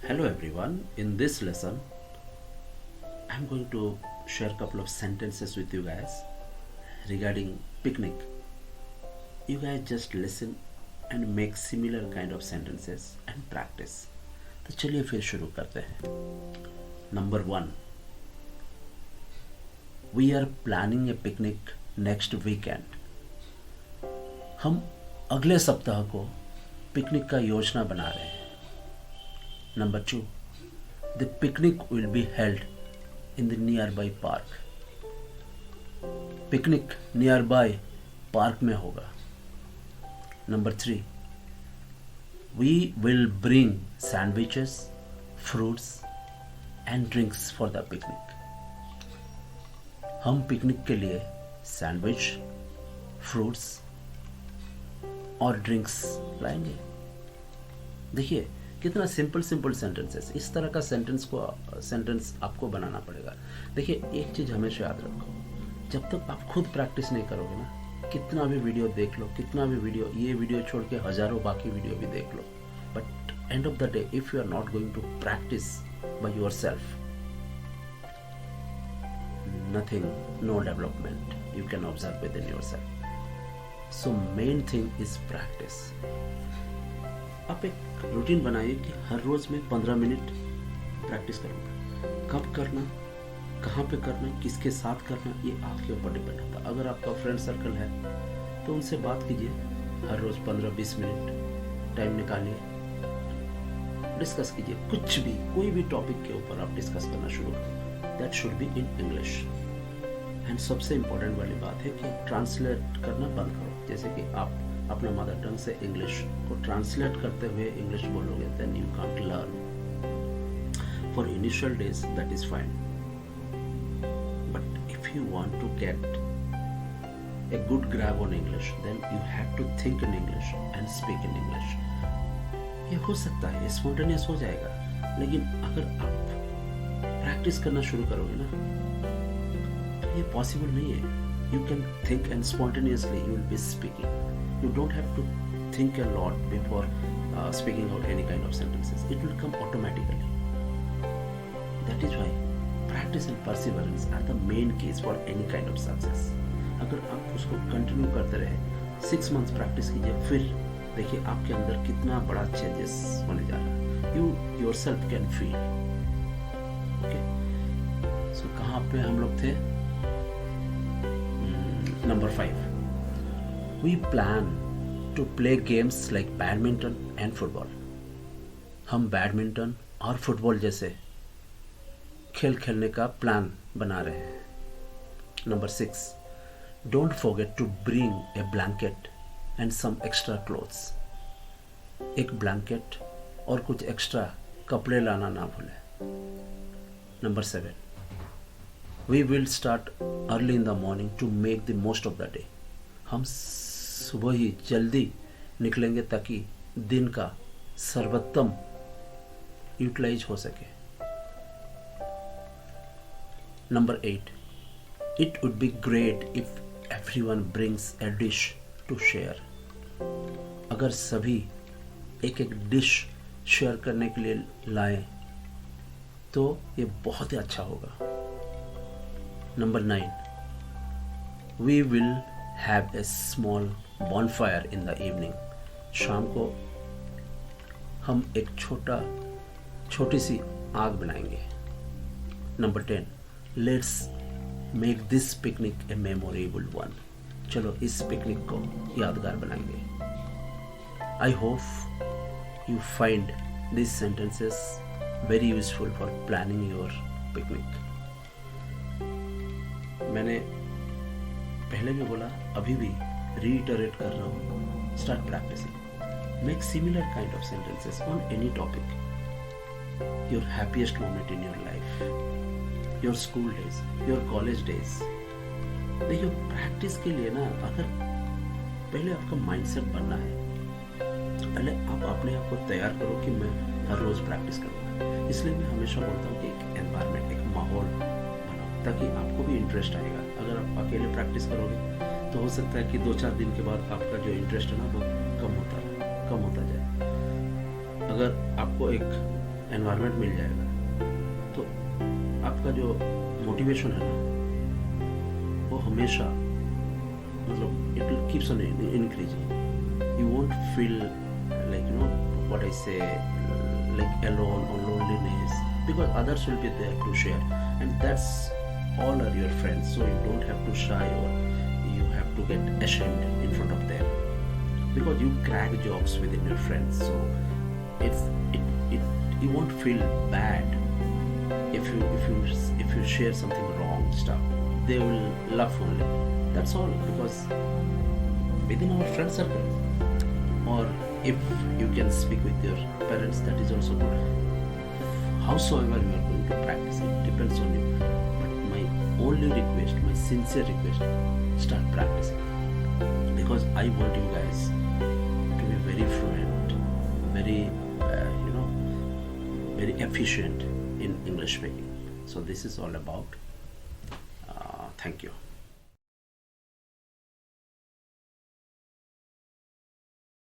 Hello everyone. In this lesson, I'm going to share a couple of sentences with you guys regarding picnic. You guys just listen and make similar kind of sentences and practice. तो चलिए फिर शुरू करते हैं. Number 1. We are planning a picnic next weekend. हम अगले सप्ताह को पिकनिक का योजना बना रहे हैं. Number 2. The picnic will be held in the nearby park. Picnic nearby park में होगा. Number 3. We will bring sandwiches, fruits and drinks for the picnic. हम पिकनिक के लिए सैंडविच, फ्रूट्स और ड्रिंक्स लाएंगे. देखिए कितना सिंपल सेंटेंसेस. इस तरह का सेंटेंस आपको बनाना पड़ेगा. देखिए एक चीज़ हमेशा याद रखो, जब तक आप खुद प्रैक्टिस नहीं करोगे ना, कितना भी वीडियो देख लो, कितना भी वीडियो, ये वीडियो छोड़ के हज़ारों बाकी वीडियो भी देख लो, but end of the day if you are not going to practice by yourself, nothing, no development you can observe within yourself. So main thing is practice. आप एक रूटीन बनाइए कि हर रोज में 15 मिनट प्रैक्टिस करूँगा. कब करना, कहाँ पे करना, किसके साथ करना, ये आपके ऊपर डिपेंड होता है. अगर आपका फ्रेंड सर्कल है तो उनसे बात कीजिए. हर रोज 15-20 मिनट टाइम निकालिए, डिस्कस कीजिए. कुछ भी, कोई भी टॉपिक के ऊपर आप डिस्कस करना शुरू करें. That should be in English. And सबसे इम्पोर्टेंट वाली बात है कि ट्रांसलेट करना बंद करो. जैसे कि आप अपना मदर टंग से इंग्लिश को ट्रांसलेट करते हुए इंग्लिश बोलोगे, then you can't learn. For initial days that is fine, but if you want to get a good grab on English, then you have to think in English and speak in English. ये हो सकता है spontaneous हो जाएगा, लेकिन अगर आप practice करना शुरू करोगे ना, तो ये पॉसिबल नहीं है. You can think and spontaneously you will be speaking. You don't have to think a lot before speaking out any kind of sentences. It will come automatically. That is why practice and perseverance are the main keys for any kind of success. अगर आप उसको continue करते रहे, 6 months practice कीजिए, फिर देखिए आपके अंदर कितना बड़ा चेंजेस होने जा रहा है. You yourself can feel. Okay? So कहाँ पे हम लोग थे? Number 5. We plan to play games like badminton and football. हम बैडमिंटन और फुटबॉल जैसे खेल खेलने का प्लान बना रहे हैं. Number 6. Don't forget to bring a blanket and some extra clothes. एक ब्लैंकेट और कुछ एक्स्ट्रा कपड़े लाना ना भूलें. Number 7. We will start early in the morning to make the most of the day. हम सुबह ही जल्दी निकलेंगे ताकि दिन का सर्वोत्तम यूटिलाइज हो सके. Number 8. It would be great if everyone brings a dish to share. अगर सभी एक एक डिश शेयर करने के लिए लाएं तो ये बहुत ही अच्छा होगा. Number 9. We will have a small bonfire in the evening. शाम को हम एक छोटी सी आग बनाएंगे. Number 10. Let's make this picnic a memorable one. चलो इस पिकनिक को यादगार बनाएंगे. I hope you find these sentences very useful for planning your picnic. मैंने पहले भी बोला, अभी भी रीइटरेट कर रहा हूँ. Start practicing. Make similar kind of sentences on any topic. Your happiest moment in your life, your school days, your college days. देखिए प्रैक्टिस के लिए ना, अगर पहले आपका माइंडसेट बनना है, पहले आप अपने आप को तैयार करो कि मैं हर रोज प्रैक्टिस करूँगा. इसलिए मैं हमेशा बोलता हूँ कि एक एनवायरनमेंट, एक माहौल ताकि आपको भी इंटरेस्ट आएगा. अगर आप अकेले प्रैक्टिस करोगे तो हो सकता है कि 2-4 दिन के बाद आपका जो इंटरेस्ट है ना वो कम होता जाए. अगर आपको एक एनवायरनमेंट मिल जाएगा, तो आपका जो मोटिवेशन है ना वो हमेशा मतलब it will keeps on increasing. You won't feel like, what I say, like alone or loneliness, because others will be there to share, and that's all are your friends, so you don't have to shy or you have to get ashamed in front of them, because you crack jokes within your friends, so you won't feel bad if you share something wrong stuff. They will laugh only, that's all, because within our friend circle, or if you can speak with your parents, that is also good. Howsoever you are going to practice, it depends on you, but my only request, my sincere request, start practicing, because I want you guys to be very fluent, very very efficient in English speaking. So this is all about. Thank you.